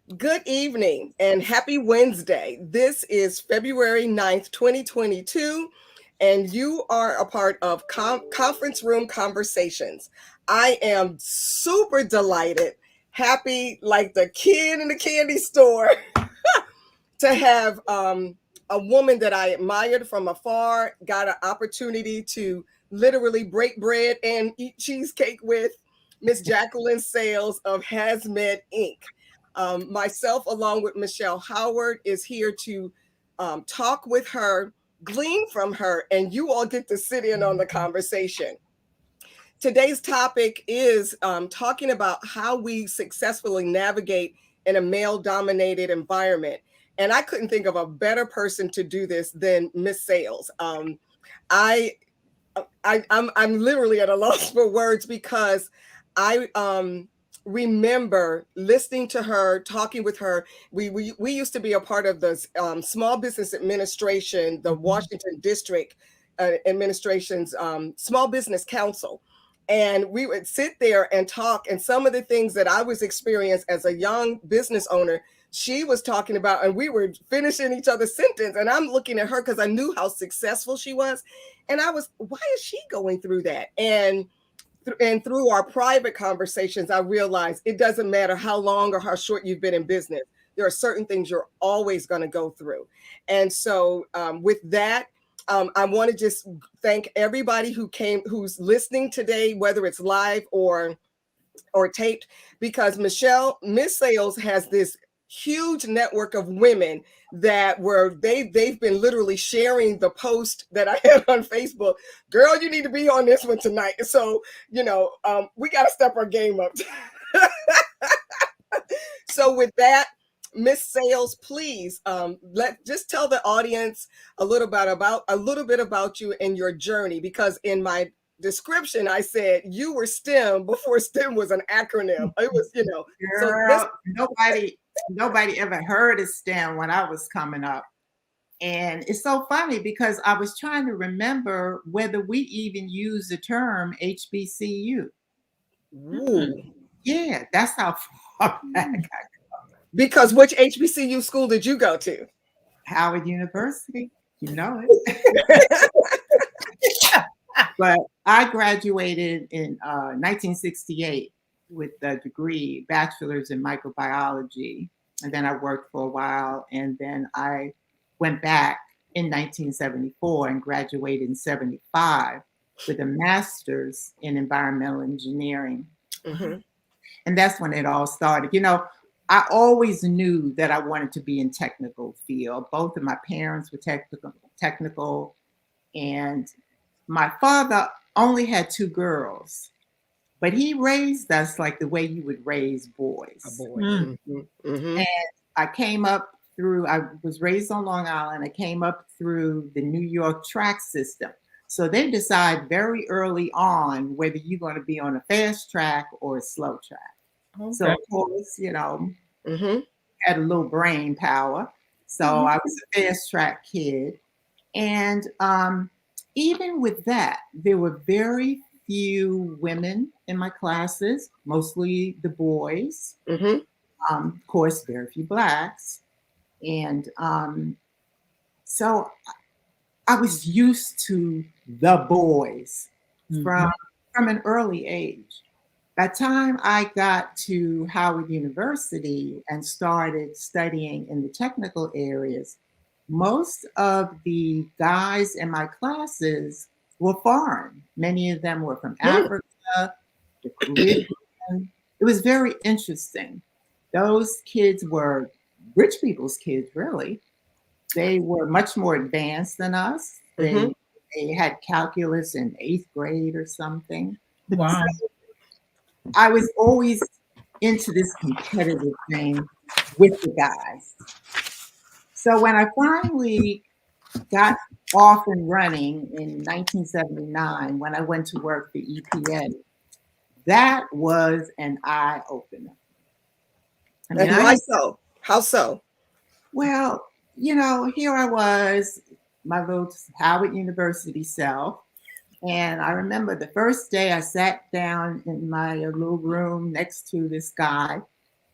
Good evening and happy Wednesday. This is February 9th, 2022, and you are a part of Conference Room Conversations. I am super delighted, happy like the kid in the candy store to have a woman that I admired from afar, got an opportunity to literally break bread and eat cheesecake with Miss Jaqueline Sales of HAZMED Inc. Myself, along with Michelle Howard, is here to talk with her, glean from her, and you all get to sit in on the conversation. Today's topic is talking about how we successfully navigate in a male dominated environment. And I couldn't think of a better person to do this than Miss Sales. I, I'm literally at a loss for words because I remember listening to her, talking with her. We used to be a part of the Small Business Administration, the Washington District Administration's Small Business Council. And we would sit there and talk. And some of the things that I was experiencing as a young business owner, she was talking about, and we were finishing each other's sentence. And I'm looking at her because I knew how successful she was. And I was, why is she going through that? And through our private conversations, I realized it doesn't matter how long or how short you've been in business. There are certain things you're always going to go through. And so, with that, I want to just thank everybody who's listening today, whether it's live or taped, because Miss Sales has this huge network of women that they've been literally sharing the post that I had on Facebook. Girl, you need to be on this one tonight. So, we got to step our game up. So with that, Miss Sales, please just tell the audience a little bit about you and your journey, because in my description I said you were STEM before STEM was an acronym. It was, so this. Girl, nobody ever heard of STEM when I was coming up. And it's so funny because I was trying to remember whether we even use the term HBCU. Ooh. Yeah, that's how far back I Because which HBCU school did you go to? Howard University, you know it. But I graduated in 1968 with a degree, bachelor's in microbiology. And then I worked for a while. And then I went back in 1974 and graduated in 75 with a master's in environmental engineering. Mm-hmm. And that's when it all started. I always knew that I wanted to be in technical field. Both of my parents were technical, and my father only had two girls, but he raised us like the way you would raise boys. A boy. Mm-hmm. Mm-hmm. And I was raised on Long Island. I came up through the New York track system. So they decide very early on whether you're going to be on a fast track or a slow track. Okay. So of course, Mm-hmm. had a little brain power. So I was a fast track kid. And even with that, there were very few women in my classes, mostly the boys. Mm-hmm. Of course, very few blacks. And so I was used to the boys from an early age. By the time I got to Howard University and started studying in the technical areas, most of the guys in my classes were foreign. Many of them were from Africa, the Caribbean. It was very interesting. Those kids were rich people's kids, really. They were much more advanced than us. They had calculus in 8th grade or something. Wow. So I was always into this competitive thing with the guys. So when I finally got off and running in 1979, when I went to work for EPA, that was an eye opener. How so? Well, here I was, my little Howard University self. And I remember the first day I sat down in my little room next to this guy,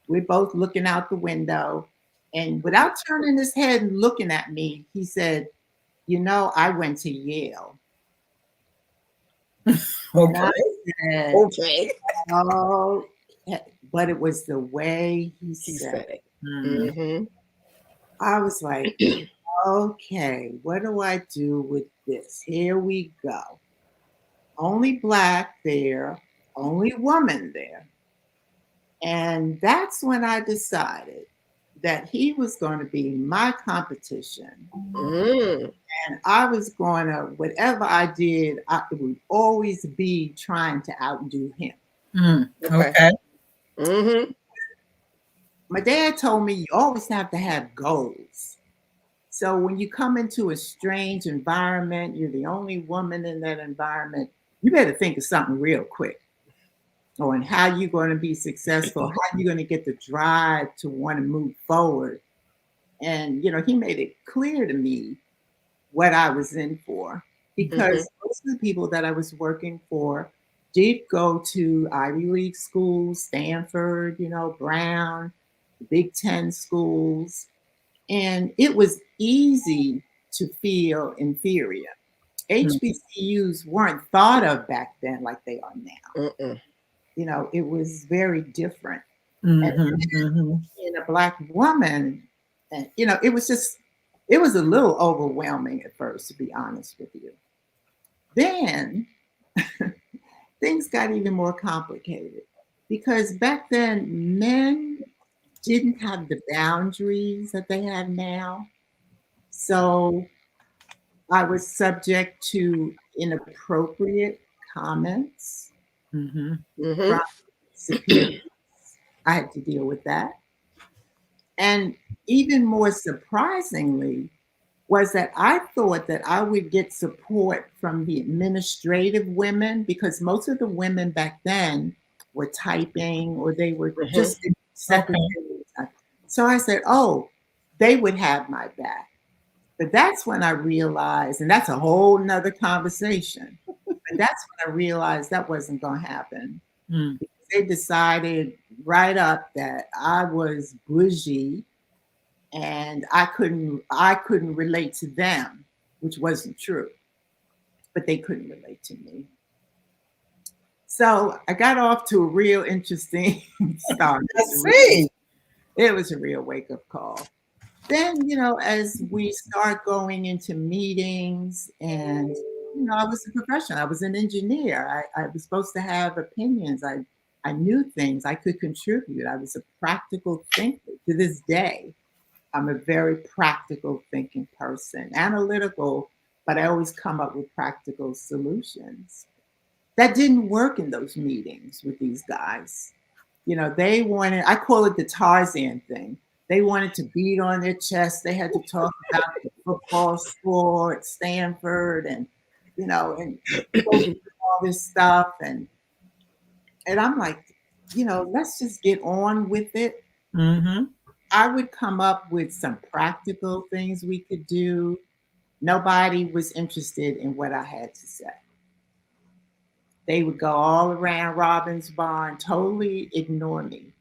We're both looking out the window. And without turning his head and looking at me, he said, you know, I went to Yale. And I said, Okay. oh, but it was the way he He said said it. it. Mm-hmm. I was like, okay, what do I do with this? Here we go. Only Black there, only woman there. And that's when I decided that he was going to be my competition. Mm. And I was going to, whatever I did, it would always be trying to outdo him. Okay. Mm-hmm. My dad told me you always have to have goals. So when you come into a strange environment, you're the only woman in that environment, you better think of something real quick on how you're going to be successful, how you're going to get the drive to want to move forward. And, you know, he made it clear to me what I was in for, because most of the people that I was working for did go to Ivy League schools, Stanford, you know, Brown, Big Ten schools. And it was easy to feel inferior. HBCUs weren't thought of back then like they are now. Mm-mm. You know, it was very different. And being a Black woman, and you know, it was a little overwhelming at first, to be honest with you. Then things got even more complicated because back then men didn't have the boundaries that they have now. So I was subject to inappropriate comments from superiors. I had to deal with that. And even more surprisingly was that I thought that I would get support from the administrative women, because most of the women back then were typing or they were just secretaries. So I said, oh, they would have my back. But that's when I realized, and that's a whole nother conversation, but that's when I realized that wasn't going to happen. They decided right up that I was bougie and I couldn't relate to them, which wasn't true, but they couldn't relate to me. So I got off to a real interesting start. It was a real wake-up call. Then, you know, as we start going into meetings, and you know, I was a professional. I was an engineer. I was supposed to have opinions. I knew things. I could contribute. I was a practical thinker. To this day, I'm a very practical thinking person, analytical, but I always come up with practical solutions. That didn't work in those meetings with these guys. You know, they wanted, I call it the Tarzan thing. They wanted to beat on their chest. They had to talk about the football score at Stanford and, you know, and all this stuff. And I'm like, you know, let's just get on with it. I would come up with some practical things we could do. Nobody was interested in what I had to say. They would go all around Robbins Barn, totally ignore me.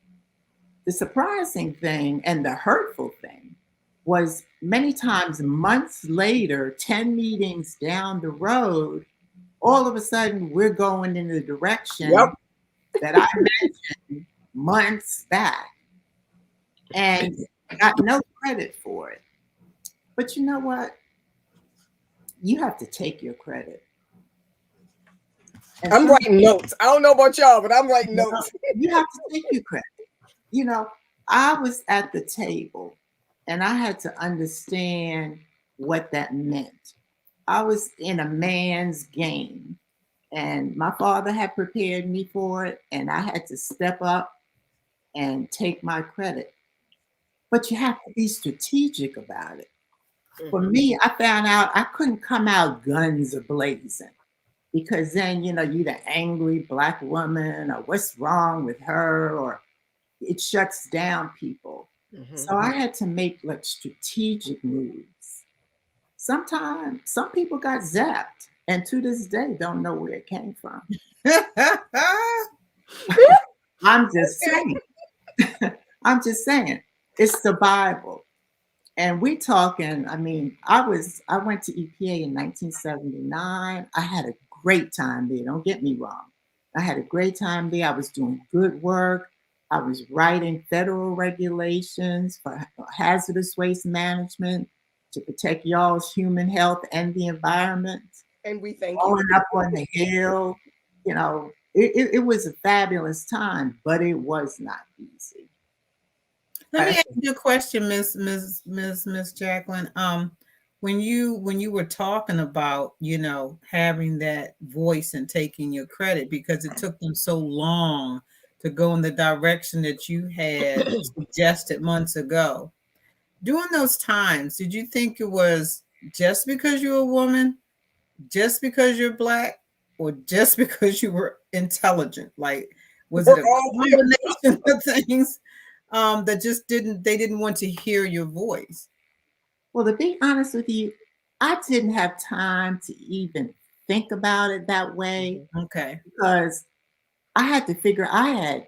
The surprising thing and the hurtful thing was many times months later, 10 meetings down the road, all of a sudden we're going in the direction that I mentioned months back and got no credit for it. But you know what? You have to take your credit. And I'm writing notes. I don't know about y'all, but I'm writing notes. You have to take your credit. You know, I was at the table and I had to understand what that meant. I was in a man's game and my father had prepared me for it, and I had to step up and take my credit. But you have to be strategic about it. For me, I found out I couldn't come out guns a-blazing, because then, you know, you're the angry Black woman, or what's wrong with her, or it shuts down people. So I had to make like strategic moves. Sometimes some people got zapped, and to this day don't know where it came from. I'm just saying. I'm just saying, it's the Bible. And we talking, I mean, I went to EPA in 1979. I had a great time there. Don't get me wrong. I had a great time there. I was doing good work. I was writing federal regulations for hazardous waste management to protect y'all's human health and the environment. And we thank you. Growing up on the hill, it was a fabulous time, but it was not easy. Let me ask you a question, Miss Jacqueline. When you were talking about, having that voice and taking your credit because it took them so long to go in the direction that you had suggested months ago. During those times, did you think it was just because you're a woman, just because you're Black, or just because you were intelligent? Like, was it a combination of things that just they didn't want to hear your voice? Well, to be honest with you, I didn't have time to even think about it that way. Okay. Because I had to figure I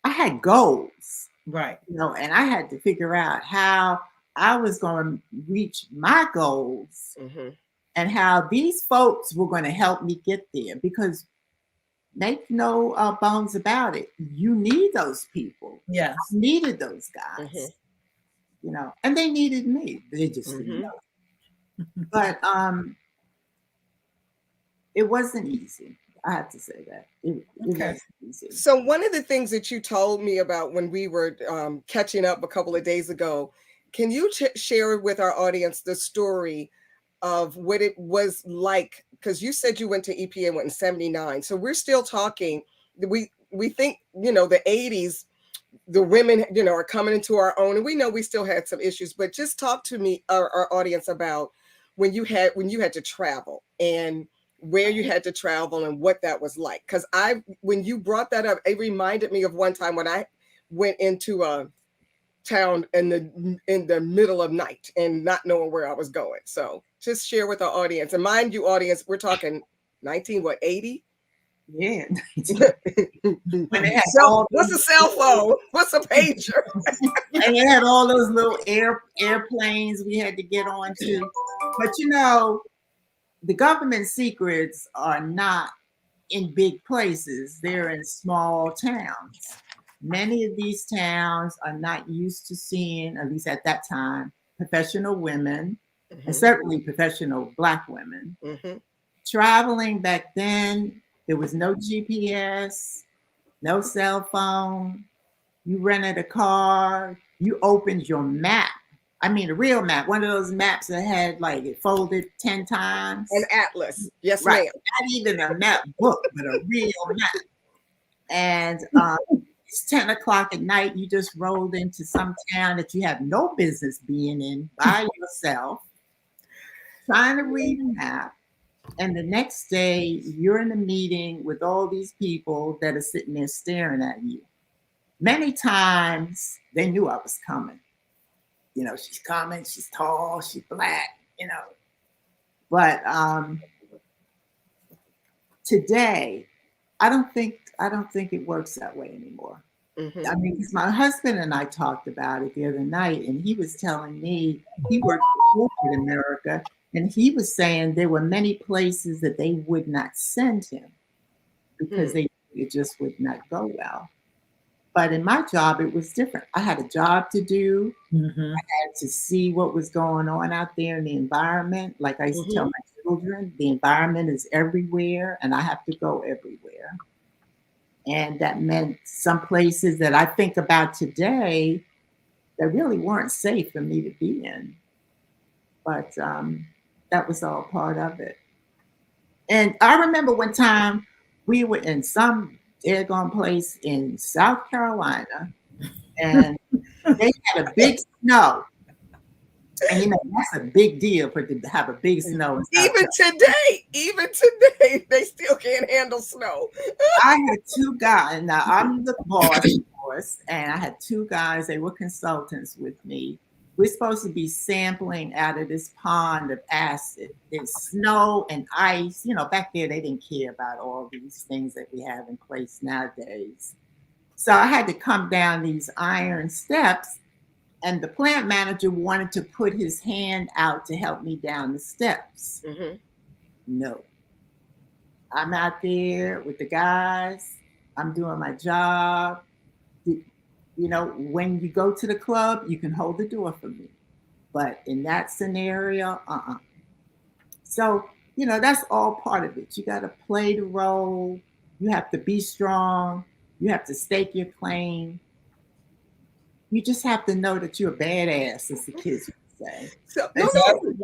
had goals. Right. And I had to figure out how I was going to reach my goals and how these folks were going to help me get there. Because make no bones about it, you need those people. Yes. I needed those guys. And they needed me. They just didn't know. But it wasn't easy. I have to say that. It wasn't easy. So one of the things that you told me about when we were catching up a couple of days ago, can you share with our audience the story of what it was like? Because you said you went to EPA in 79. So we're still talking. We think, the 80s, the women, are coming into our own. And we know we still had some issues, but just talk to me, our audience, about when you had to travel and where you had to travel and what that was like. Because when you brought that up, it reminded me of one time when I went into a town in the middle of night and not knowing where I was going. So just share with our audience. And mind you, audience, we're talking 80? Yeah. What's a cell phone? What's a pager? And they had all those little airplanes we had to get onto. But the government secrets are not in big places. They're in small towns. Many of these towns are not used to seeing, at least at that time, professional women, and certainly professional Black women. Traveling back then, there was no GPS, no cell phone. You rented a car, you opened your map. I mean, a real map, one of those maps that had it folded 10 times. An atlas. Yes, right. ma'am. Not even a map book, but a real map. And it's 10 o'clock at night. You just rolled into some town that you have no business being in by yourself, trying to read a map. And the next day, you're in a meeting with all these people that are sitting there staring at you. Many times, they knew I was coming. She's coming, she's tall, she's Black, But today, I don't think it works that way anymore. I mean, because my husband and I talked about it the other night, and he was telling me he worked in corporate America, and he was saying there were many places that they would not send him because it just would not go well. But in my job, it was different. I had a job to do. I had to see what was going on out there in the environment. Like I used to tell my children, the environment is everywhere, and I have to go everywhere. And that meant some places that I think about today that really weren't safe for me to be in. But that was all part of it. And I remember one time we were in some daggone place in South Carolina, and they had a big snow. And that's a big deal to have a big snow. Even today, they still can't handle snow. I had two guys. Now I'm the boss, of course, and I had two guys. They were consultants with me. We're supposed to be sampling out of this pond of acid. There's snow and ice. Back there they didn't care about all these things that we have in place nowadays. So I had to come down these iron steps, and the plant manager wanted to put his hand out to help me down the steps. Mm-hmm. No. I'm out there with the guys. I'm doing my job. You know, when you go to the club, you can hold the door for me. But in that scenario, So, you know, that's all part of it. You got to play the role. You have to be strong. You have to stake your claim. You just have to know that you're a badass, as the kids would say. So no, That's no, true.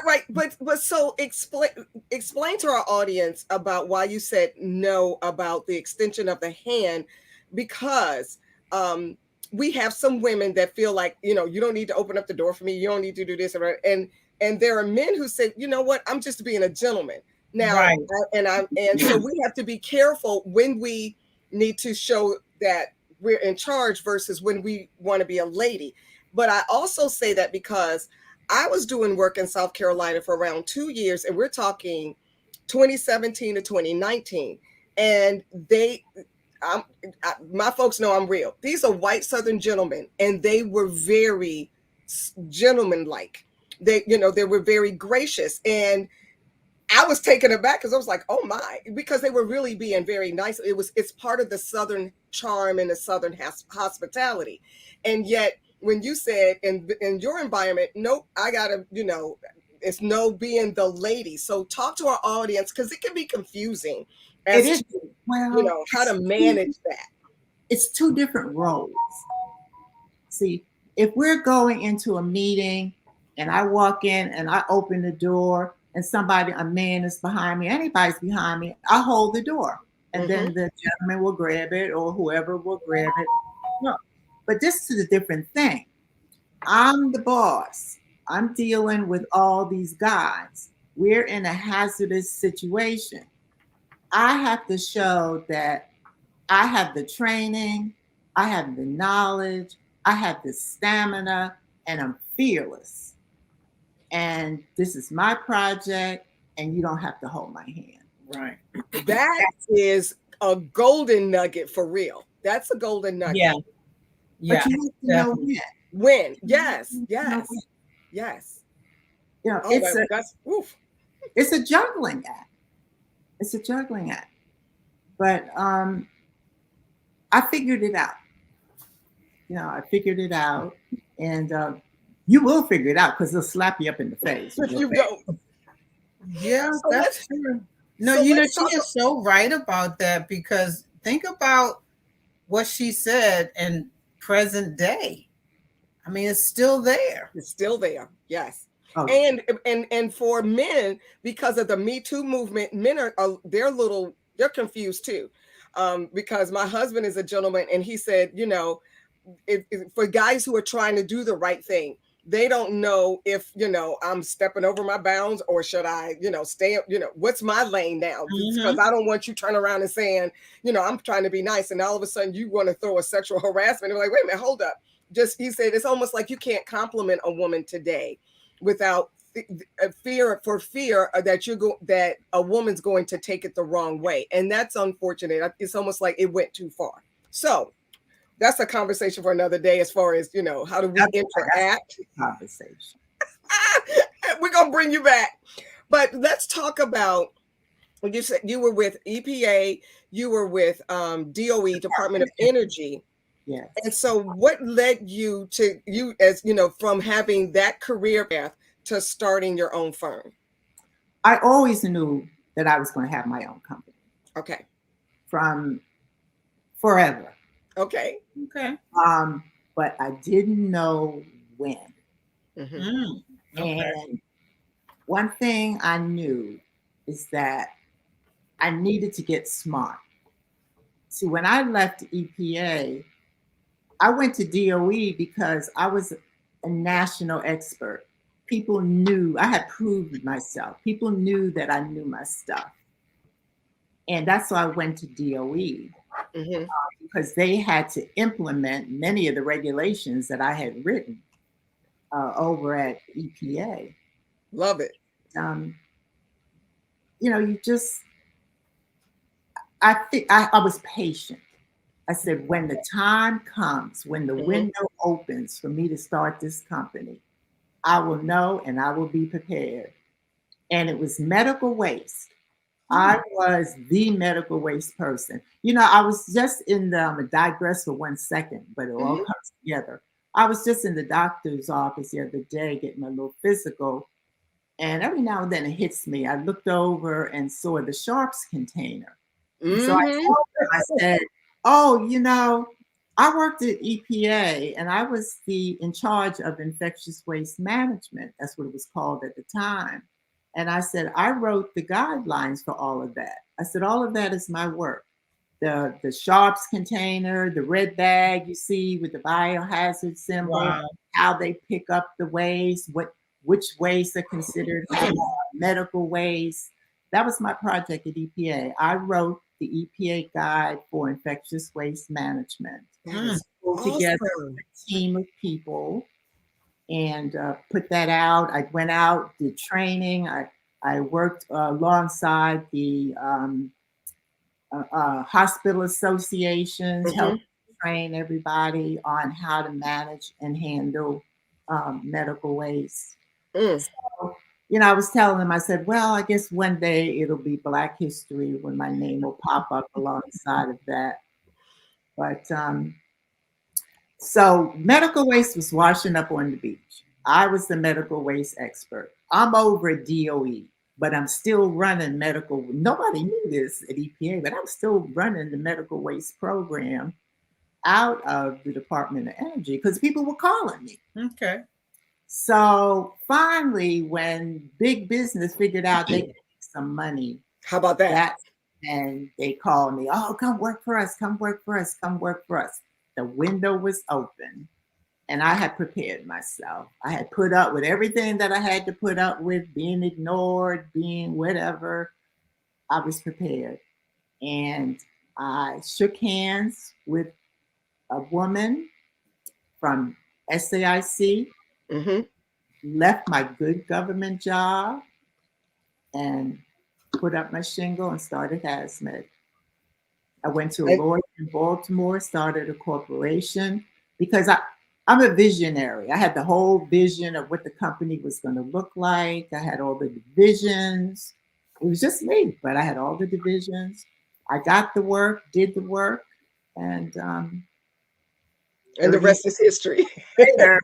right. But so explain to our audience about why you said no about the extension of the hand, because um, we have some women that feel like, you know, you don't need to open up the door for me. You don't need to do this, and there are men who say, you know what, I'm just being a gentleman now, Right. and so we have to be careful when we need to show that we're in charge versus when we want to be a lady. But I also say that because I was doing work in South Carolina for around 2 years, and we're talking 2017 to 2019. And my folks know I'm real. These are white Southern gentlemen, and they were very gentleman-like. They were very gracious. And I was taken aback because I was like, oh my, because they were really being very nice. It's part of the Southern charm and the Southern hospitality. And yet when you said in your environment, nope, I gotta, it's no being the lady. So talk to our audience, because it can be confusing It as is. to, Well, how to manage that. it's two different roles. See, if we're going into a meeting and I walk in and I open the door and a man is behind me, anybody's behind me, I hold the door. And then the gentleman will grab it or whoever will grab it. No. But this is a different thing. I'm the boss. I'm dealing with all these guys. We're in a hazardous situation. I have to show that I have the training, I have the knowledge, I have the stamina, and I'm fearless. And this is my project, and you don't have to hold my hand. Right. That is a golden nugget for real. That's a golden nugget. Yeah. But you have to know when. When? Yes. You know, Oh, that's oof. it's a juggling act. It's a juggling act. But I figured it out. I figured it out, and you will figure it out because they'll slap you up in the face. If you don't. Yeah, So that's true. No, so she is so right about that, because think about what she said in present day. I mean, it's still there. It's still there. Yes. Oh. And for men, because of the Me Too movement, men they're confused too. Because my husband is a gentleman, and he said, for guys who are trying to do the right thing, they don't know if, I'm stepping over my bounds, or should I, stay, what's my lane now? Because I don't want you turn around and saying, I'm trying to be nice, and all of a sudden you want to throw a sexual harassment. And like, wait a minute, hold up. He said, it's almost like you can't compliment a woman today without fear that a woman's going to take it the wrong way. And that's unfortunate. It's almost like it went too far. So that's a conversation for another day, as far as, how do we interact? Conversation. We're going to bring you back. But let's talk about, you said you were with EPA, you were with DOE, Department of Energy. Yes. And so what led you from having that career path to starting your own firm? I always knew that I was going to have my own company. Okay. From forever. Okay. But I didn't know when. Mm-hmm. Okay. And one thing I knew is that I needed to get smart. See, when I left EPA, I went to DOE because I was a national expert. People knew I had proved myself. People knew that I knew my stuff. And that's why I went to DOE, because they had to implement many of the regulations that I had written over at EPA. Love it. I think I was patient. I said, when the time comes, when the Mhm. window opens for me to start this company, I will know and I will be prepared. And it was medical waste. I was the medical waste person. You know, I was just in the, I'm going to digress for 1 second, but it all Mhm. comes together. I was just in the doctor's office the other day getting a little physical. And every now and then it hits me. I looked over and saw the sharps container. And so I Mhm. told them, I said, oh, you know, I worked at EPA and I was in charge of infectious waste management. That's what it was called at the time. And I said, I wrote the guidelines for all of that. I said, all of that is my work. The sharps container, the red bag you see with the biohazard symbol, Wow. how they pick up the waste, which waste are considered medical waste. That was my project at EPA. I wrote the EPA guide for infectious waste management. That is Pulled together awesome. a team of people and put that out. I went out, did training. I worked alongside the hospital associations, Mhm. helped train everybody on how to manage and handle medical waste. Mm. So, you know, I was telling them, I said, well, I guess one day it'll be Black History when my name will pop up alongside of that. But so medical waste was washing up on the beach. I was the medical waste expert. I'm over at DOE, but I'm still running medical. Nobody knew this at EPA, but I'm still running the medical waste program out of the Department of Energy because people were calling me. Okay. So finally, when big business figured out they could make some money, How about that? and they called me, oh, come work for us, come work for us, come work for us. The window was open and I had prepared myself. I had put up with everything that I had to put up with, being ignored, being whatever. I was prepared. And I shook hands with a woman from SAIC, Mhm. left my good government job, and put up my shingle and started HAZMED. I went to a And lawyer in Baltimore, started a corporation because I'm a visionary. I had the whole vision of what the company was going to look like. I had all the divisions. It was just me, but I had all the divisions. I got the work, did the work, and and the 30 years rest is history. later,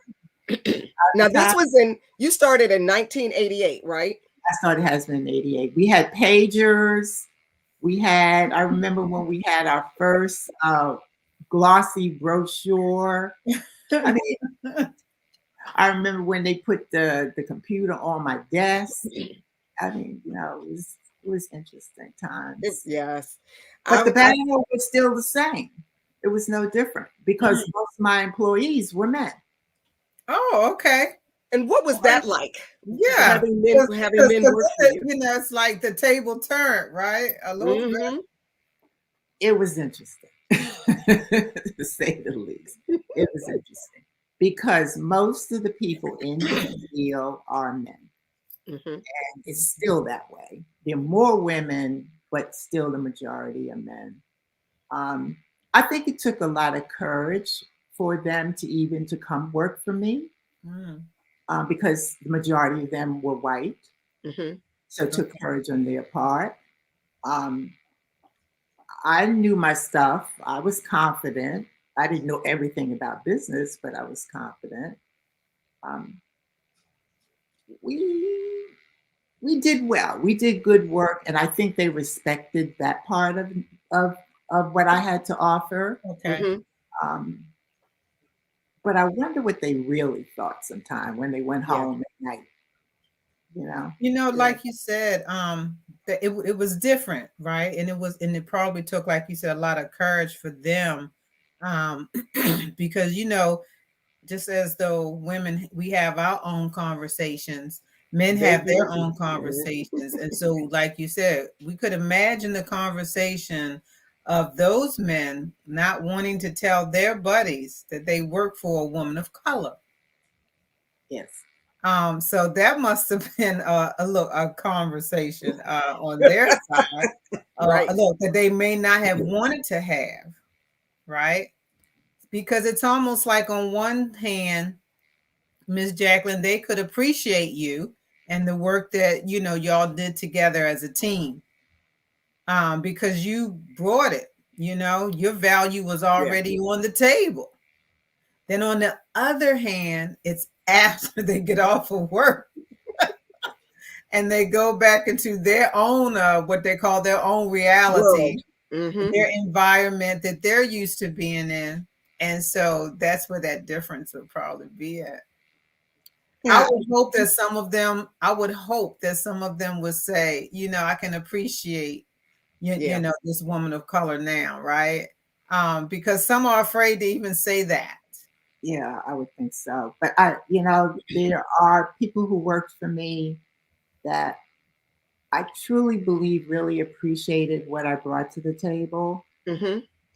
Now I this was in you started in 1988, right? started HAZMED in '88. We had pagers. I remember when we had our first glossy brochure. I mean, I remember when they put the computer on my desk. I mean, you know, it was interesting times. Yes. But the I battle was still the same. It was no different because most of my employees were men. Oh, okay. and what was that like? Yeah. Having men work for you? You know, it's like the table turned, right? A little bit. Mhm. It was interesting, to say the least. It was interesting because most of the people in the field are men. Mhm. It's still that way. There are more women, but still the majority are men. Um, I think it took a lot of courage for them to even to come work for me Mm. because the majority of them were white. Mhm. So it took courage on their part. Um, I knew my stuff. I was confident. I didn't know everything about business, but I was confident. Um, we we did well. We did good work, and I think they respected that part of of what I had to offer. Okay. Mhm. Um, but I wonder what they really thought sometime when they went Yeah. home at night. You know, You know, Yeah. like you said, that it was different, right? And it probably took, like you said, a lot of courage for them, um, because you know, just as though women we have our own conversations, men They have their do. own conversations, and so, like you said, we could imagine the conversation of those men not wanting to tell their buddies that they work for a woman of color. yes. So that must have been a conversation on their side, Right. look that they may not have wanted to have. right? Because it's almost like on one hand, Ms. Jaqueline, they could appreciate you and the work that, you know, y'all did together as a team, because you brought it, you know, your value was already on the table. Then on the other hand, it's after they get off of work and they go back into their own, what they call their own reality, their environment that they're used to being in. And so that's where that difference would probably be at. Yeah. I would hope that some of them would say, you know, I can appreciate, you know, this woman of color now, right? Because some are afraid to even say that. Yeah, I would think so. But you know, there are people who worked for me that I truly believe really appreciated what I brought to the table.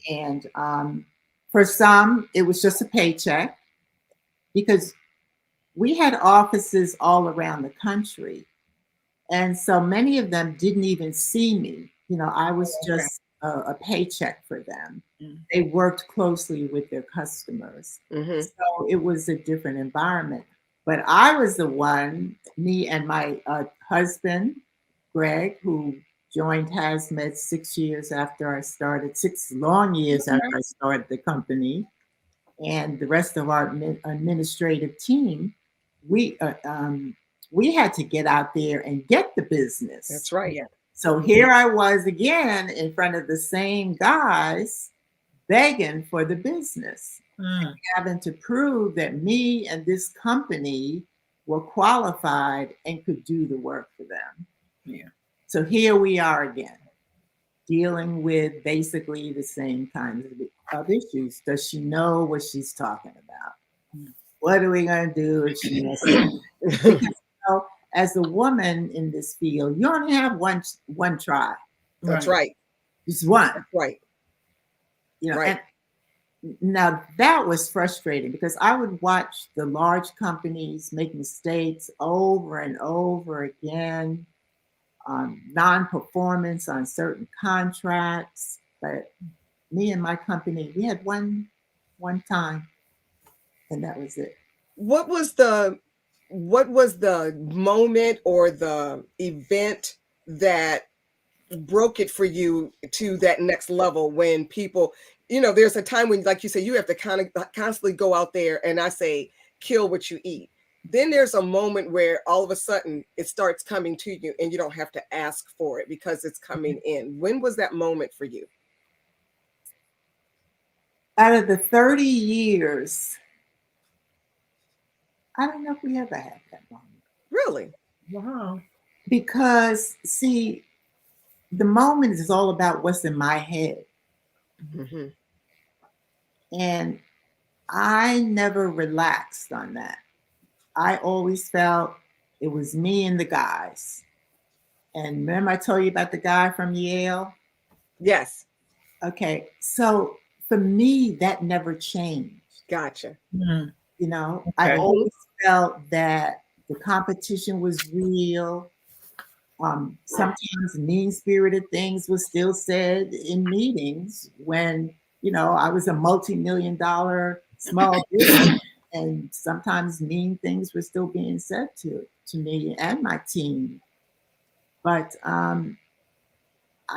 And for some, it was just a paycheck, because we had offices all around the country. And so many of them didn't even see me. You know, I was just a paycheck for them. They worked closely with their customers. So it was a different environment. But I was the one, me and my husband, Greg, who joined HAZMED 6 years after I started, 6 long years after I started the company, and the rest of our administrative team, we had to get out there and get the business. That's right. Yeah. So here I was again in front of the same guys begging for the business, having to prove that me and this company were qualified and could do the work for them. Yeah. So here we are again, dealing with basically the same kinds of issues. Does she know what she's talking about? What are we going to do if she misses? Because, you know, as a woman in this field, you only have one try. That's right. Just one. That's right. You know, and now that was frustrating, because I would watch the large companies make mistakes over and over again, non-performance on certain contracts. But me and my company, we had one time, and that was it. What was the moment or the event that broke it for you to that next level, when people, you know, there's a time when, like you say, you have to kind of constantly go out there, and I say, kill what you eat. Then there's a moment where all of a sudden it starts coming to you and you don't have to ask for it because it's coming in. When was that moment for you? Out of the 30 years, I don't know if we ever had that moment. Really? Wow. Because, see, the moment is all about what's in my head. And I never relaxed on that. I always felt it was me and the guys. And remember I told you about the guy from Yale? Yes. Okay. So for me, that never changed. Gotcha. You know, I always felt that the competition was real. Sometimes mean-spirited things were still said in meetings when, you know, I was a multi-million-dollar small business, and sometimes mean things were still being said to me and my team. But I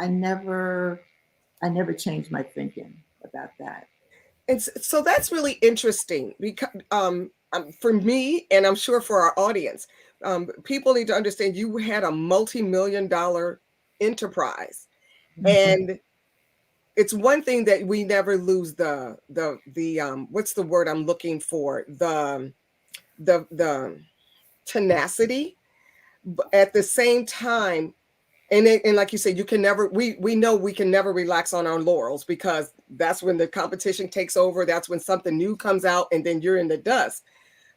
never changed my thinking about that. And so that's really interesting, because for me, and I'm sure for our audience, people need to understand you had a multi-million-dollar enterprise. And it's one thing that we never lose the what's the word I'm looking for? The tenacity. But at the same time, and like you said, you can never, we know we can never relax on our laurels, because that's when the competition takes over. That's when something new comes out, and then you're in the dust.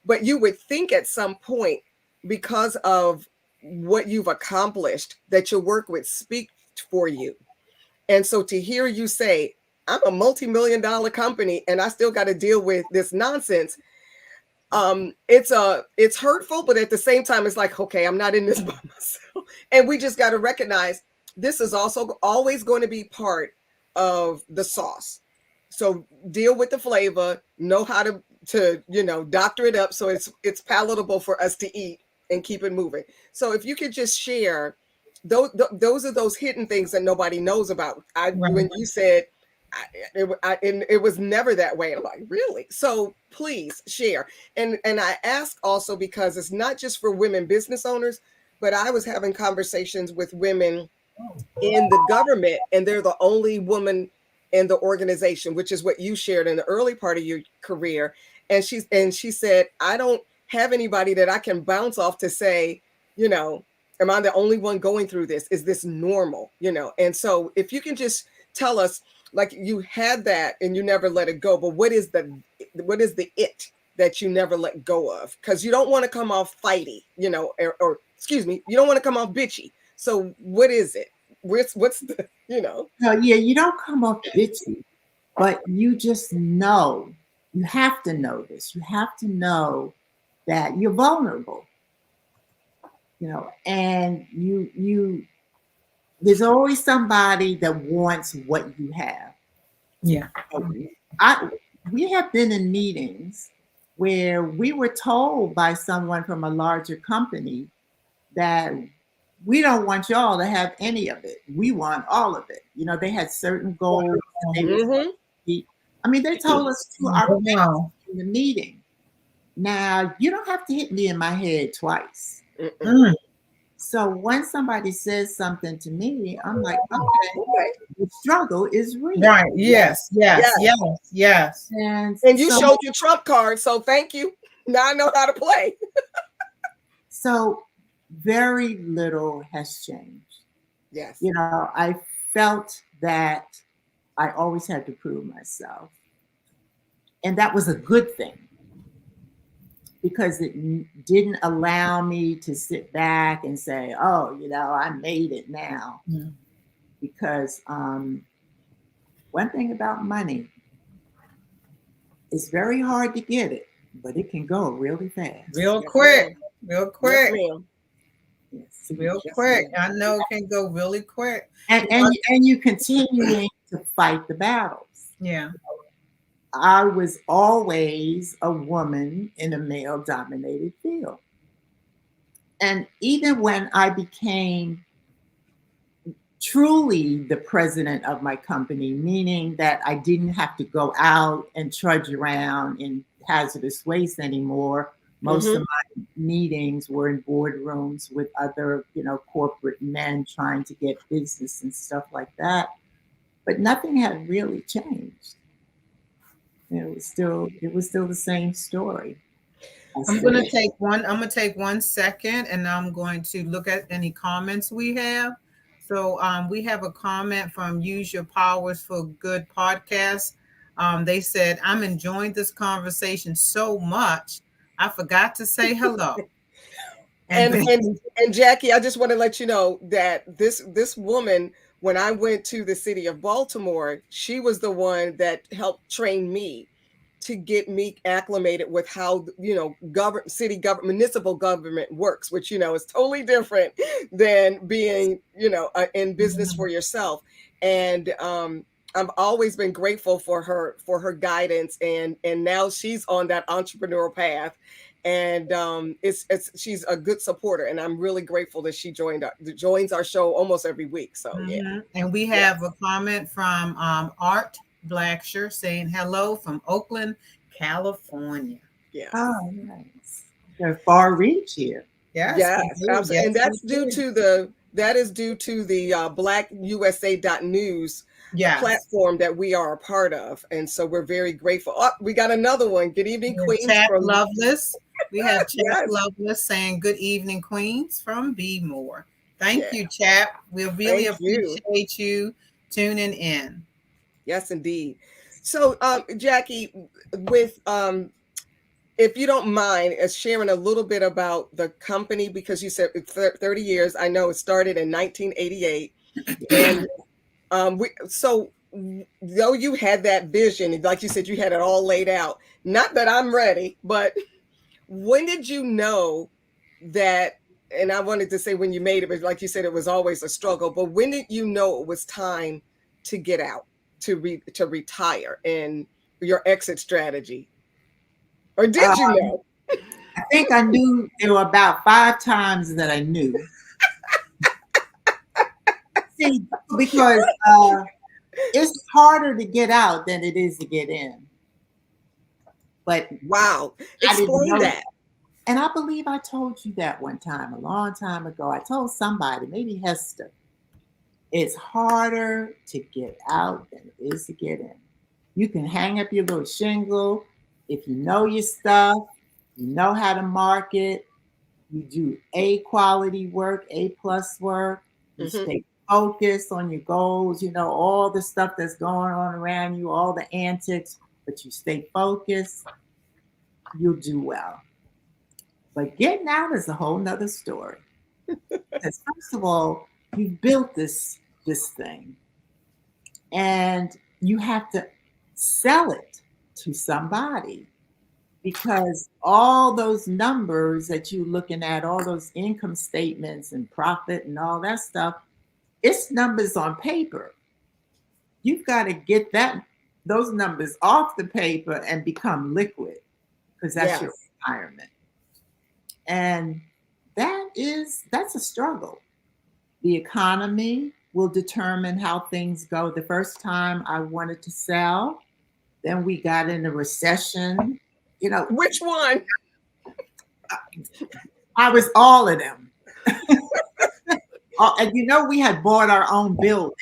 But you would think at some point, because of what you've accomplished, that your work would speak for you. And so to hear you say, I'm a multi-million-dollar company and I still got to deal with this nonsense, it's hurtful, but at the same time, it's like, okay, I'm not in this by myself. And we just got to recognize this is also always going to be part of the sauce. So deal with the flavor, know how to doctor it up so it's palatable for us to eat and keep it moving. So if you could just share those are those hidden things that nobody knows about. When you said it was never that way. I'm like, really? So please share. And I ask also because it's not just for women business owners, but I was having conversations with women in the government, and they're the only woman in the organization, which is what you shared in the early part of your career. And she said, I don't have anybody that I can bounce off to say, am I the only one going through this? Is this normal? And so if you can just tell us, like, you had that and you never let it go, but what is the it that you never let go of? Because you don't want to come off fighty, or excuse me, you don't want to come off bitchy. So what is it? What's the, No, yeah, you don't come off bitchy, but you just know. You have to know this. You have to know that you're vulnerable. And you there's always somebody that wants what you have. Yeah. We have been in meetings where we were told by someone from a larger company that we don't want y'all to have any of it. We want all of it. They had certain goals. They told us to our face in the meeting. Now, you don't have to hit me in my head twice. So when somebody says something to me, I'm like, okay, the struggle is real. Right. Yes. And you showed your trump card, so thank you. Now I know how to play. So very little has changed. Yes. I felt that I always had to prove myself. And that was a good thing, because it didn't allow me to sit back and say, oh, I made it now. Yeah. Because one thing about money, it's very hard to get it, but it can go really fast. Real quick. Yes, real quick. I know it can go really quick. And you continuing to fight the battles. Yeah. I was always a woman in a male-dominated field. And even when I became truly the president of my company, meaning that I didn't have to go out and trudge around in hazardous waste anymore. Most of my meetings were in boardrooms with other, corporate men trying to get business and stuff like that. But nothing had really changed. It was still the same story. I'm going to take 1 second, and I'm going to look at any comments we have. So we have a comment from Use Your Powers for Good podcast. They said, I'm enjoying this conversation so much, I forgot to say hello. and Jackie, I just want to let you know that this woman, when I went to the city of Baltimore, she was the one that helped train me to get me acclimated with how city government, municipal government works, which is totally different than being in business for yourself. And I've always been grateful for her guidance, and now she's on that entrepreneurial path, and she's a good supporter, and I'm really grateful that she joins our show almost every week. So yeah. And we have a comment from Art Blacksher saying hello from Oakland, California. Yeah. Oh, nice. They're far reach here. Yes, absolutely. And that's due to the blackusa.news platform that we are a part of. And so we're very grateful. Oh, we got another one. Good evening, Queens. Chap Loveless. We have Chap Loveless saying good evening, Queens, from Be More. Thank you, Chap. We really appreciate you tuning in. Yes, indeed. So, Jackie, with if you don't mind sharing a little bit about the company, because you said 30 years. I know it started in 1988, and so though you had that vision, like you said, you had it all laid out. Not that I'm ready, but when did you know that? And I wanted to say when you made it, but like you said, it was always a struggle. But when did you know it was time to get out? to retire and your exit strategy? Or did you know? I think I knew there were about 5 times that I knew. See, because it's harder to get out than it is to get in. But Wow. I didn't Explain know that. And I believe I told you that one time, a long time ago. I told somebody, maybe Hester, it's harder to get out than it is to get in. You can hang up your little shingle. If you know your stuff, you know how to market, you do A quality work, A plus work, you stay focused on your goals, you know, all the stuff that's going on around you, all the antics, but you stay focused, you'll do well. But getting out is a whole nother story. Because first of all, you built this thing, and you have to sell it to somebody, because all those numbers that you're looking at, all those income statements and profit and all that stuff, it's numbers on paper. You've got to get those numbers off the paper and become liquid, because that's your retirement. And that's a struggle. The economy will determine how things go. The first time I wanted to sell, then we got in a recession. You know, which one? I was all of them. And you know, we had bought our own building.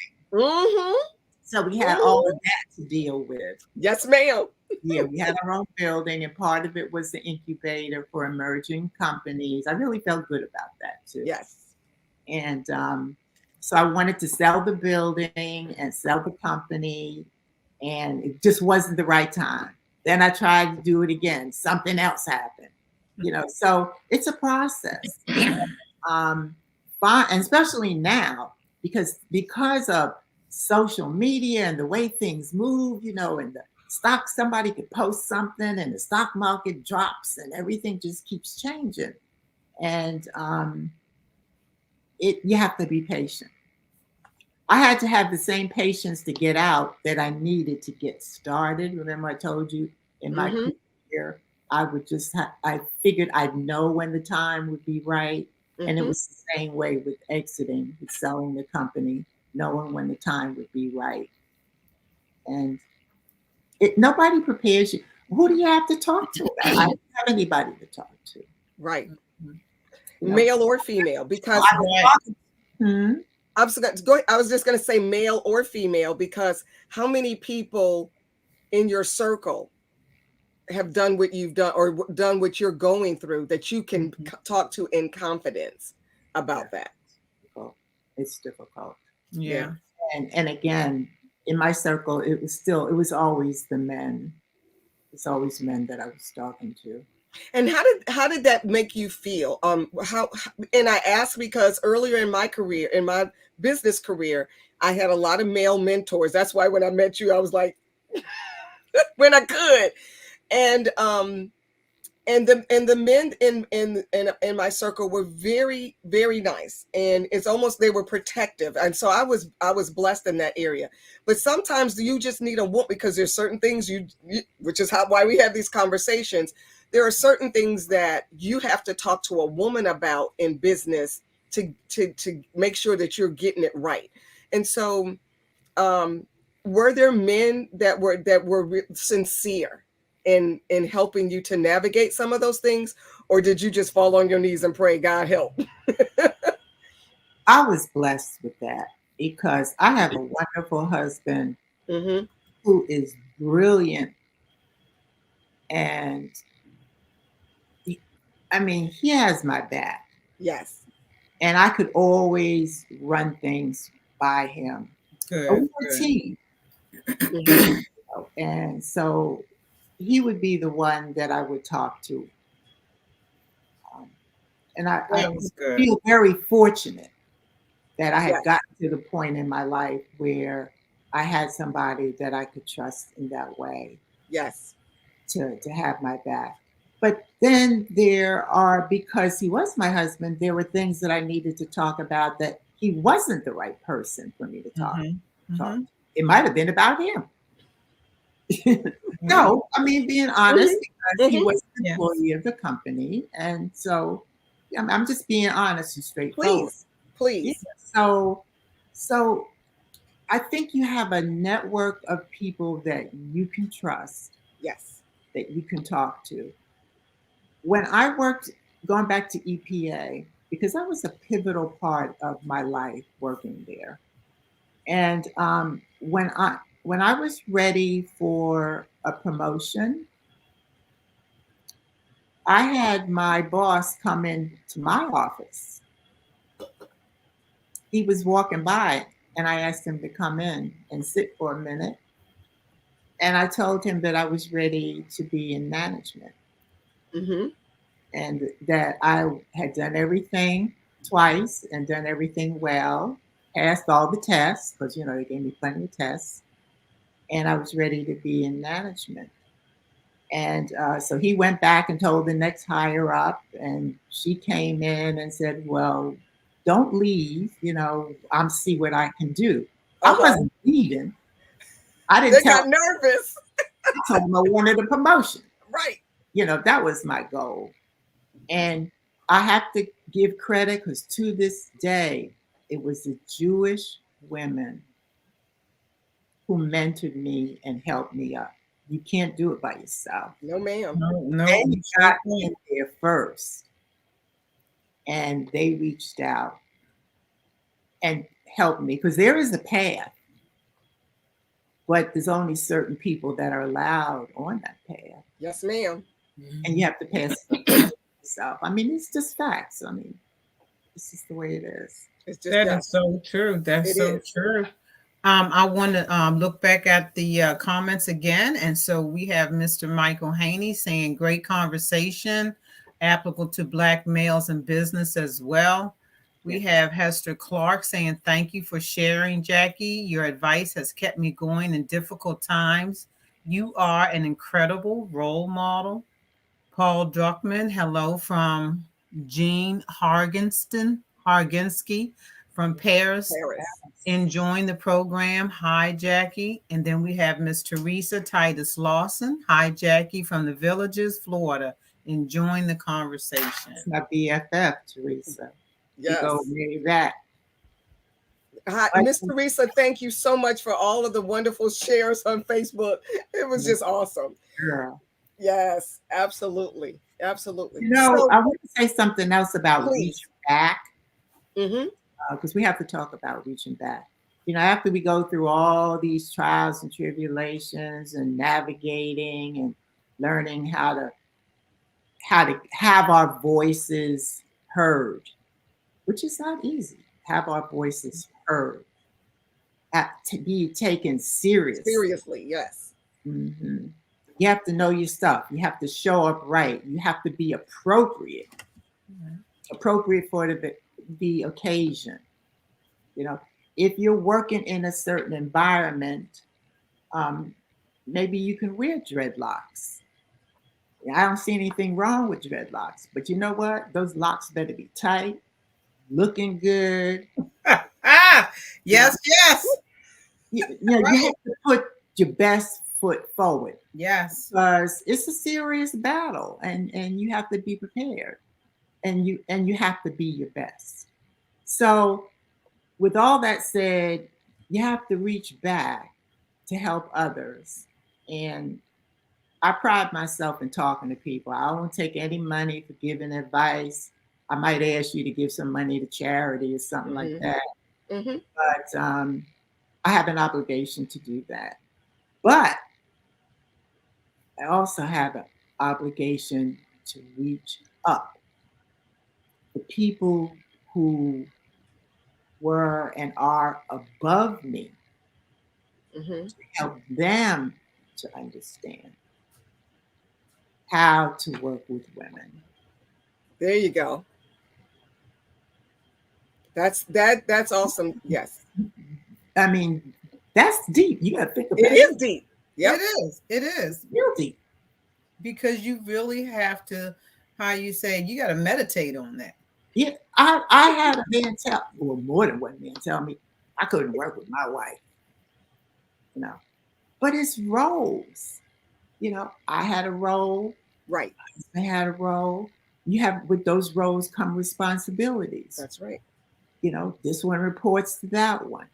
So we had all of that to deal with. Yes, ma'am. Yeah, we had our own building, and part of it was the incubator for emerging companies. I really felt good about that too. Yes. And so I wanted to sell the building and sell the company, and it just wasn't the right time. Then I tried to do it again. Something else happened. You know, so it's a process. And especially now, because of social media and the way things move, you know, and the stock, somebody could post something and the stock market drops and everything just keeps changing. And you have to be patient. I had to have the same patience to get out that I needed to get started. Remember, I told you in my career, I would just I figured I'd know when the time would be right. And it was the same way with exiting, with selling the company, knowing when the time would be right. And nobody prepares you. Who do you have to talk to? I don't have anybody to talk to. Right. You know, male or female, because I was just going to say male or female, because how many people in your circle have done what you've done or done what you're going through that you can talk to in confidence about that? It's difficult. Yeah. And again, in my circle, it was always the men. It's always men that I was talking to. And how did that make you feel? And I asked because earlier in my career, in my business career, I had a lot of male mentors. That's why when I met you, I was like, when I could. And the men in my circle were very, very nice, and it's almost they were protective, and so I was blessed in that area. But sometimes you just need a woman, because there's certain things which is why we have these conversations. There are certain things that you have to talk to a woman about in business to make sure that you're getting it right. And so, were there men that were sincere in helping you to navigate some of those things, or did you just fall on your knees and pray, God help? I was blessed with that, because I have a wonderful husband who is brilliant, and he has my back. Yes. And I could always run things by him. We're a team. And so he would be the one that I would talk to. And I feel very fortunate that I had gotten to the point in my life where I had somebody that I could trust in that way. Yes. To have my back. But then because he was my husband, there were things that I needed to talk about that he wasn't the right person for me to talk. it might have been about him. No, I mean, being honest, because he was an employee of the company. And so I'm just being honest and straightforward. Please. Yeah, so I think you have a network of people that you can trust. Yes. That you can talk to. When I worked, going back to EPA, because that was a pivotal part of my life working there. And when I was ready for a promotion, I had my boss come into my office. He was walking by, and I asked him to come in and sit for a minute. And I told him that I was ready to be in management. Mm-hmm. And that I had done everything twice and done everything well, passed all the tests, because, they gave me plenty of tests. And I was ready to be in management. And so he went back and told the next higher up, and she came in and said, well, don't leave, I'm see what I can do. I wasn't leaving. I didn't They got nervous. I told him I wanted a promotion. Right. That was my goal. And I have to give credit, because to this day, it was the Jewish women who mentored me and helped me up. You can't do it by yourself. No, ma'am. No. They got in there first, and they reached out and helped me, because there is a path, but there's only certain people that are allowed on that path. Yes, ma'am. And you have to pass yourself. I mean, it's just facts. I mean, it's just the way it is. That is so true. That's so true. I want to look back at the comments again. And so we have Mr. Michael Haney saying, great conversation, applicable to Black males in business as well. We have Hester Clark saying, thank you for sharing, Jackie. Your advice has kept me going in difficult times. You are an incredible role model. Paul Druckman, hello from Jean Harginsky from Paris. Enjoying the program. Hi, Jackie. And then we have Miss Teresa Titus Lawson. Hi, Jackie from the Villages, Florida. Enjoying the conversation. It's my BFF, Teresa. Yes. You go marry that. Hi, Miss Teresa, thank you so much for all of the wonderful shares on Facebook. It was just awesome. Girl. Yes, absolutely. Absolutely. I want to say something else about reaching back. Because we have to talk about reaching back. After we go through all these trials and tribulations and navigating and learning how to have our voices heard, which is not easy. Have our voices heard, to be taken seriously. Yes. Mm-hmm. You have to know your stuff. You have to show up right. You have to be appropriate for the occasion. If you're working in a certain environment, maybe you can wear dreadlocks. I don't see anything wrong with dreadlocks, but you know what? Those locks better be tight, looking good. Yes. You have to put your best foot forward. Yes. Because it's a serious battle, and you have to be prepared, and you have to be your best. So with all that said, you have to reach back to help others. And I pride myself in talking to people. I don't take any money for giving advice. I might ask you to give some money to charity or something like that. But I have an obligation to do that. But I also have an obligation to reach up. The people who were and are above me, to help them to understand how to work with women. There you go. That's awesome. Yes. I mean, that's deep. You got to think about it. It is deep. Yep. It is. Real deep. Because you really have to, how you say, you got to meditate on that. Yeah, I had a man more than one man tell me I couldn't work with my wife. you know. But it's roles. I had a role. Right. I had a role. You have with those roles come responsibilities. That's right. This one reports to that one.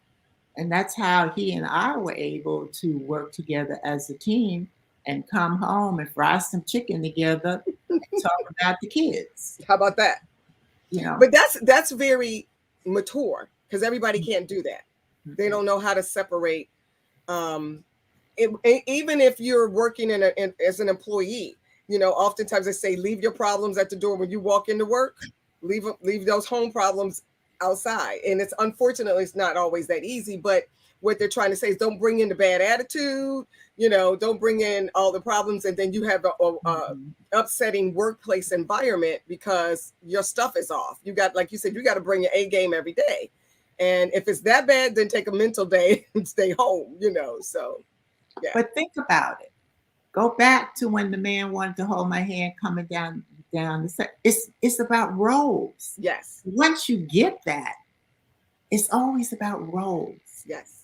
And that's how he and I were able to work together as a team and come home and fry some chicken together and talk about the kids. How about that? But that's very mature, because everybody can't do that. They don't know how to separate. Even if you're working as an employee, oftentimes they say, leave your problems at the door when you walk into work. Leave those home problems outside. And unfortunately, it's not always that easy. But what they're trying to say is, don't bring in the bad attitude. Don't bring in all the problems, and then you have a upsetting workplace environment because your stuff is off. You got, like you said, you got to bring your A game every day. And if it's that bad, then take a mental day and stay home. So. Yeah. But think about it. Go back to when the man wanted to hold my hand coming down the set. It's about roles. Yes. Once you get that, it's always about roles. Yes.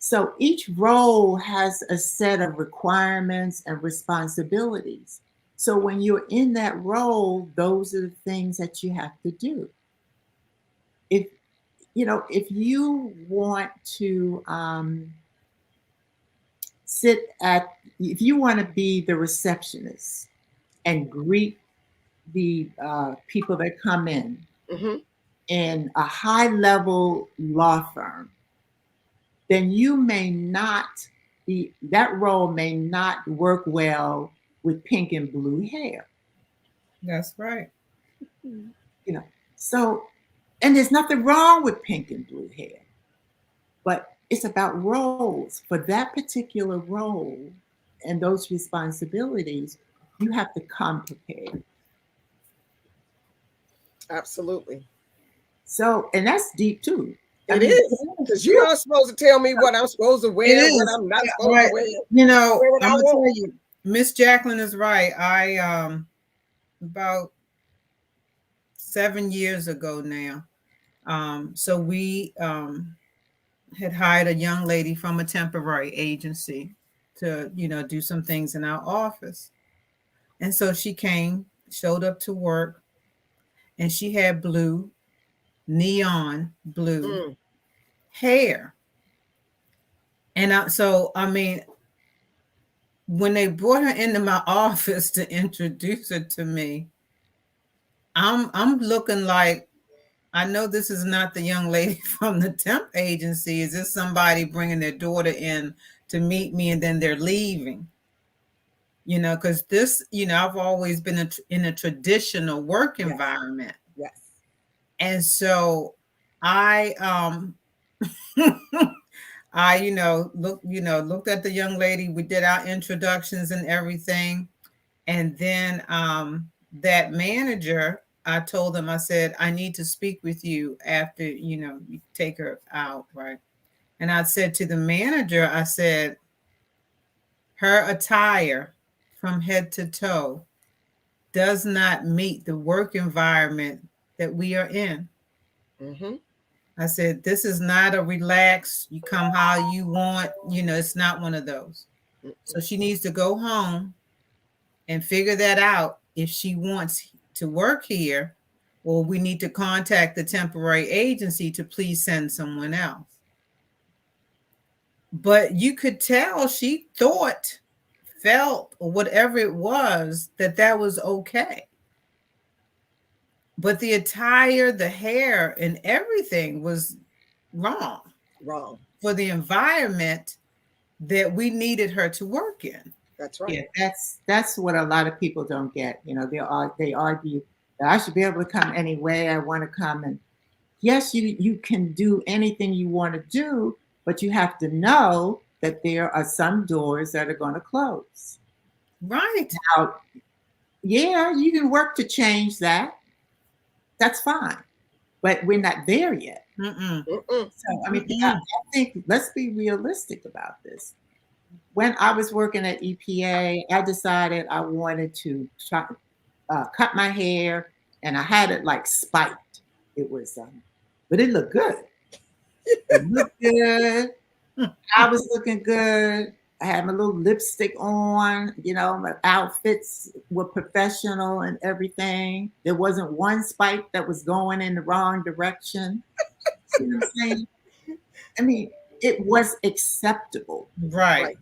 So each role has a set of requirements and responsibilities. So when you're in that role, those are the things that you have to do. If you want to if you want to be the receptionist and greet the people that come in in a high level law firm, then that role may not work well with pink and blue hair. That's right. So, and there's nothing wrong with pink and blue hair, but it's about roles. For that particular role and those responsibilities, you have to come prepared. Absolutely. So, and that's deep too. It is, because you're not supposed to tell me what I'm supposed to wear, what I'm not supposed to wear. I'm gonna tell you, Miss Jaqueline is right. I about 7 years ago now. So we had hired a young lady from a temporary agency to, do some things in our office. And so she showed up to work, and she had neon blue hair. And I mean, when they brought her into my office to introduce her to me, I'm looking like, I know this is not the young lady from the temp agency. Is this somebody bringing their daughter in to meet me and then they're leaving? Because this, I've always been in a traditional work environment. Yes. And so I looked at the young lady. We did our introductions and everything. And then that manager, I told them, I said, I need to speak with you after, you take her out, right? And I said to the manager, I said, her attire from head to toe does not meet the work environment that we are in. I said, this is not a relaxed, you come how you want, it's not one of those. So she needs to go home and figure that out if she wants to work here, or we need to contact the temporary agency to please send someone else. But you could tell she felt, or whatever it was, that was okay. But the attire, the hair, and everything was wrong for the environment that we needed her to work in. That's right. Yeah, that's what a lot of people don't get. They argue that I should be able to come any way I want to come, and yes, you can do anything you want to do, but you have to know that there are some doors that are going to close. Right. Now, yeah, you can work to change that. That's fine, but we're not there yet. So I mean, I think let's be realistic about this. When I was working at EPA, I decided I wanted to try, cut my hair, and I had it like spiked. It was, but it looked good. It looked good. I was looking good. I had my little lipstick on, my outfits were professional and everything. There wasn't one spike that was going in the wrong direction. See what I'm saying? I mean, it was acceptable. Right. Right.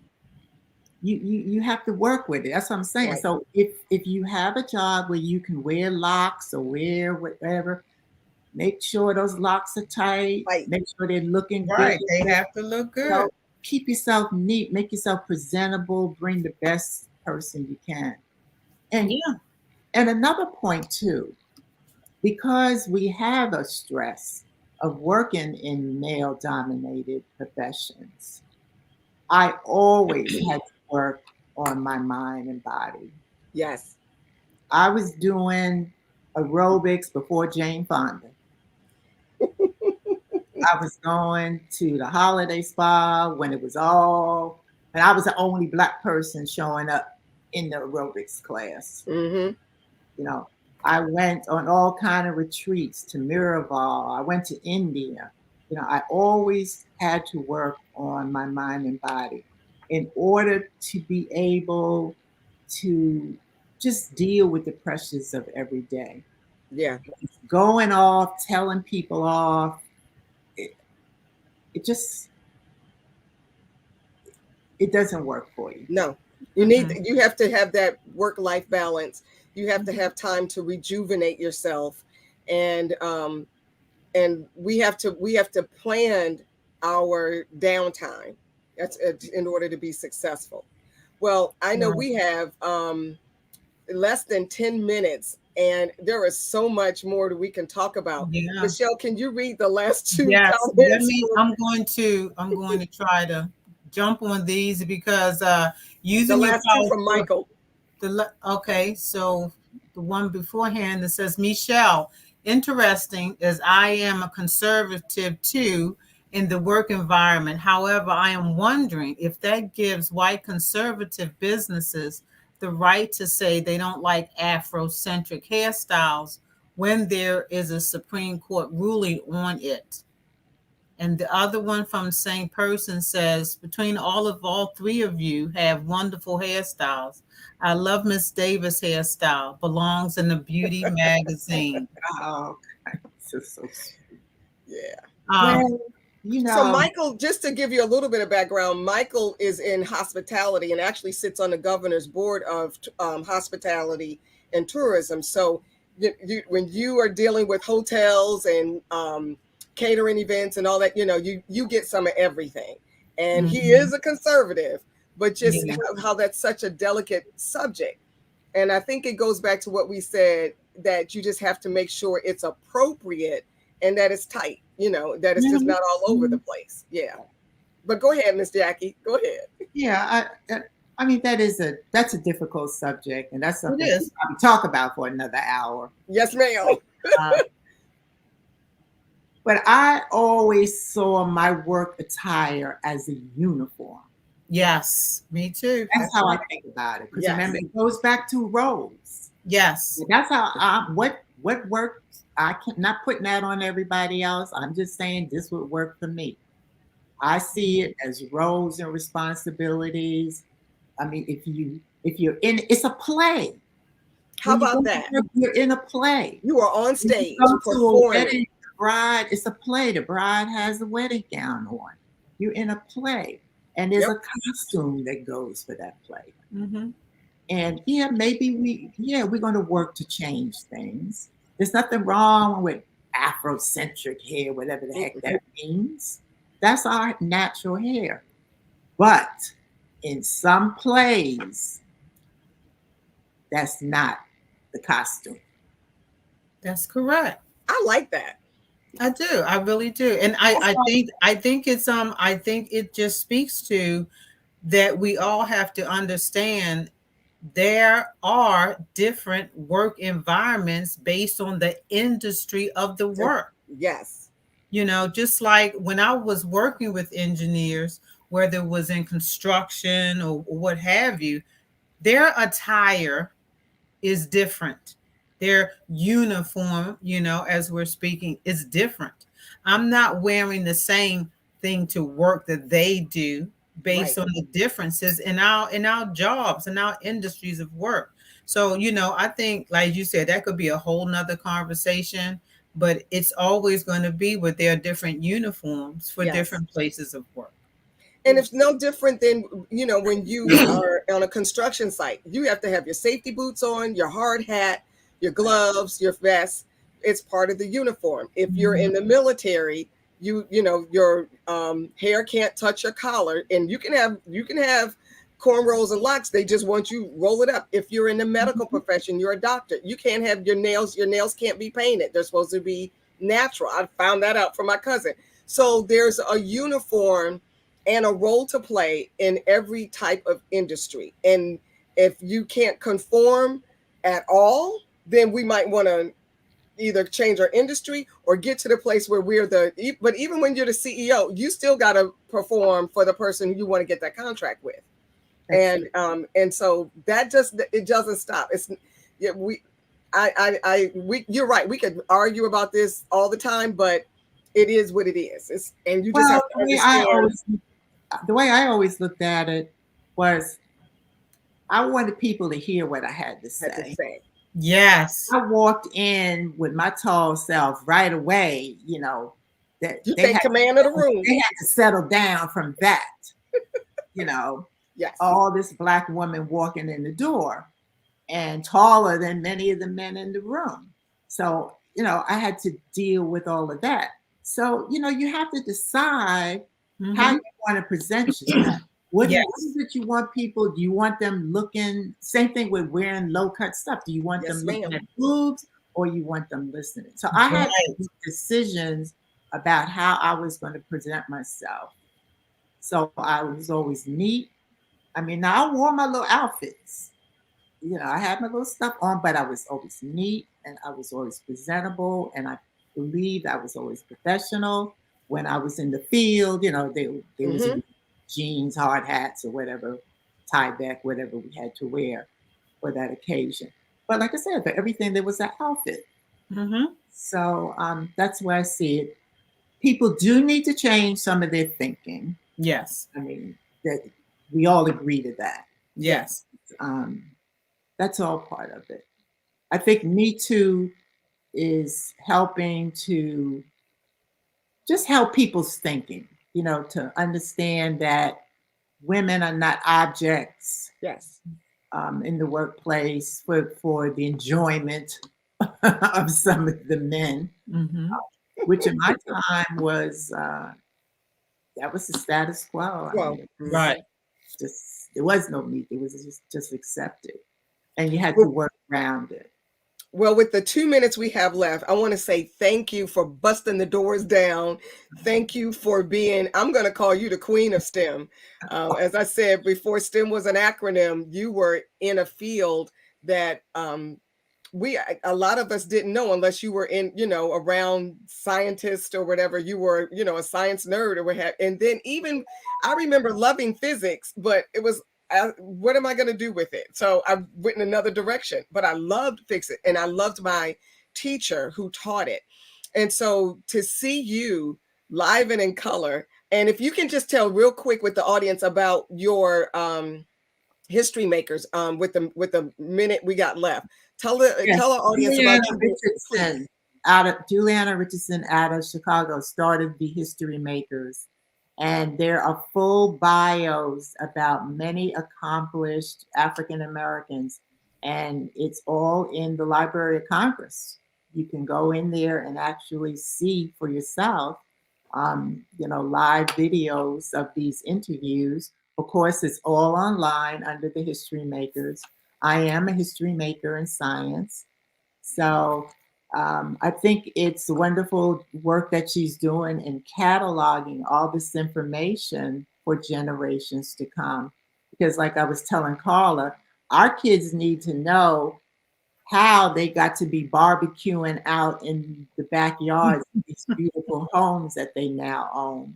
You have to work with it. That's what I'm saying. Right. So if you have a job where you can wear locks or wear whatever, make sure those locks are tight. Right. Make sure they're looking good. Right. They have to look You good. know, keep yourself neat, make yourself presentable, bring the best person you can. And Yeah. and another point too, because we have a stress of working in male dominated professions, I always had to work on my mind and body. Yes. I was doing aerobics before Jane Fonda. I was going to the holiday spa when it was and I was the only Black person showing up in the aerobics class. Mm-hmm. You know, I went on all kind of retreats to Miraval. I went to India. I always had to work on my mind and body in order to be able to just deal with the pressures of every day. Yeah. Going off, telling people off, it just it doesn't work for you. No. You have to have that work-life balance. You have to have time to rejuvenate yourself, and we have to plan our downtime. That's in order to be successful. Well, I know we have less than 10 minutes, and there is so much more that we can talk about. Yeah. Michelle, can you read the last two Yes. comments? I'm going to try to jump on these because The using your last two power from Michael. Okay, so the one beforehand that says, Michelle, interesting as I am a conservative too in the work environment. However, I am wondering if that gives white conservative businesses the right to say they don't like Afrocentric hairstyles when there is a Supreme Court ruling on it. And the other one from the same person says, between all three of you have wonderful hairstyles. I love Miss Davis' hairstyle. Belongs in the beauty magazine. Oh, okay. So sweet. Yeah. Well, So Michael, just to give you a little bit of background, Michael is in hospitality and actually sits on the governor's board of hospitality and tourism. So when you are dealing with hotels and catering events and all that, you get some of everything. And he is a conservative, but just how that's such a delicate subject. And I think it goes back to what we said, that you just have to make sure it's appropriate and that it's tight, that it's just not all over the place. Yeah. But go ahead, Miss Jackie. Go ahead. Yeah, I mean that's a difficult subject, and that's something It is. we probably talk about for another hour. Yes, ma'am. But I always saw my work attire as a uniform. Yes, me too. That's how I think about it. Because Yes. remember, it goes back to roles. Yes. That's how what works. I can't not putting that on everybody else. I'm just saying this would work for me. I see it as roles and responsibilities. I mean, if you're in, it's a play. How about that? You're in a play. You are on stage You go to a performing. wedding, the bride, it's a play. The bride has a wedding gown on. You're in a play, and there's a costume that goes for that play. And maybe we're going to work to change things. There's nothing wrong with Afrocentric hair, whatever the heck that means. That's our natural hair. But in some plays, that's not the costume. That's correct. I like that. I do. I really do. And I think it just speaks to that we all have to understand there are different work environments based on the industry of the work. Yes. Just like when I was working with engineers, whether it was in construction or what have you, their attire is different. Their uniform, as we're speaking, is different. I'm not wearing the same thing to work that they do based Right. on the differences in our jobs and our industries of work. So, I think, like you said, that could be a whole nother conversation, but it's always going to be with their different uniforms for Yes. different places of work. And it's no different than, when you are on a construction site, you have to have your safety boots on, your hard hat, your gloves, your vest. It's part of the uniform. If you're in the military, your hair can't touch your collar, and you can have cornrows and locks. They just want you roll it up. If you're in the medical profession, you're a doctor. You can't have your nails can't be painted. They're supposed to be natural. I found that out from my cousin. So there's a uniform and a role to play in every type of industry. And if you can't conform at all, then we might want to either change our industry or get to the place where but even when you're the CEO, you still got to perform for the person you want to get that contract with. And so it doesn't stop. You're right. We could argue about this all the time, but it is what it is. And you just have to understand. The way I always looked at it was I wanted people to hear what I had to say. Yes. I walked in with my tall self right away, that you take command of the room. They had to settle down from that, Yes. all this Black woman walking in the door and taller than many of the men in the room. So, I had to deal with all of that. So, you have to decide how you want to present yourself. What is it you want people? Do you want them looking? Same thing with wearing low-cut stuff. Do you want them looking at boobs or you want them listening? So I had to make decisions about how I was going to present myself. So I was always neat. I mean, now I wore my little outfits. I had my little stuff on, but I was always neat and I was always presentable. And I believed I was always professional. When I was in the field, there was jeans, hard hats, or whatever, tie back, whatever we had to wear for that occasion. But like I said, for everything, there was an outfit. So that's where I see it. People do need to change some of their thinking. Yes. I mean, that we all agree to that. Yes. That's all part of it. I think Me Too is helping to just help people's thinking, to understand that women are not objects. Yes. In the workplace for the enjoyment of some of the men, which in my time was that was the status quo. Right. There was no meat. It was just accepted, and you had to work around it. Well, with the 2 minutes we have left, I want to say thank you for busting the doors down. Thank you for I'm going to call you the queen of STEM. As I said before, STEM was an acronym. You were in a field that a lot of us didn't know unless you were in, around scientists or whatever. You were, a science nerd or what have. And then even I remember loving physics, but it was, what am I going to do with it? So I went in another direction, but I loved physics and I loved my teacher who taught it. And so to see you live and in color, and if you can just tell real quick with the audience about your history makers with the minute we got left. Tell our audience about Juliana Richardson out of Chicago started the History Makers. And there are full bios about many accomplished African Americans. And it's all in the Library of Congress. You can go in there and actually see for yourself, live videos of these interviews. Of course, it's all online under the History Makers. I am a history maker in science. So I think it's wonderful work that she's doing in cataloging all this information for generations to come. Because like I was telling Carla, our kids need to know how they got to be barbecuing out in the backyards of these beautiful homes that they now own.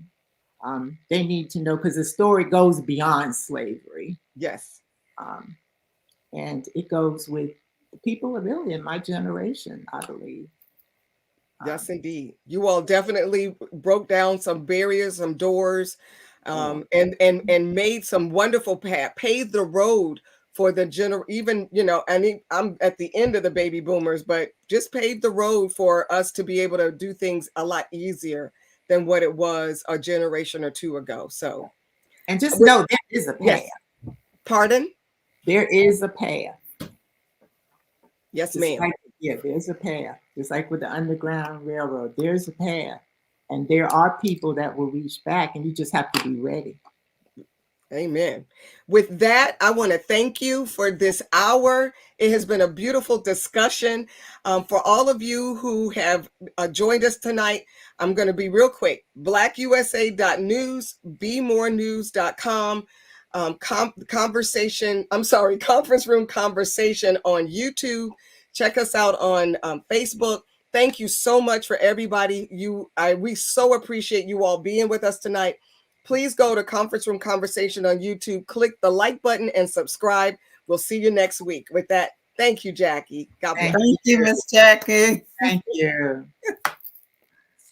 They need to know because the story goes beyond slavery. Yes. And it goes with the people really in my generation, I believe. Yes, indeed. You all definitely broke down some barriers, some doors, and made some wonderful path, paved the road for the even, I'm at the end of the baby boomers, but just paved the road for us to be able to do things a lot easier than what it was a generation or two ago. So, and just know there is a path. yes. Pardon? There is a path. Yes, Just ma'am. there's a path. Just like with the Underground Railroad, there's a path. And there are people that will reach back, and you just have to be ready. Amen. With that, I want to thank you for this hour. It has been a beautiful discussion. For all of you who have joined us tonight, I'm going to be real quick. blackusa.news, bemorenews.com, conference room conversation on YouTube. Check us out on Facebook. Thank you so much for everybody. We so appreciate you all being with us tonight. Please go to Conference Room Conversation on YouTube, click the like button and subscribe. We'll see you next week. With that, thank you, Jackie. God bless. Thank you, Miss Jackie. Thank you.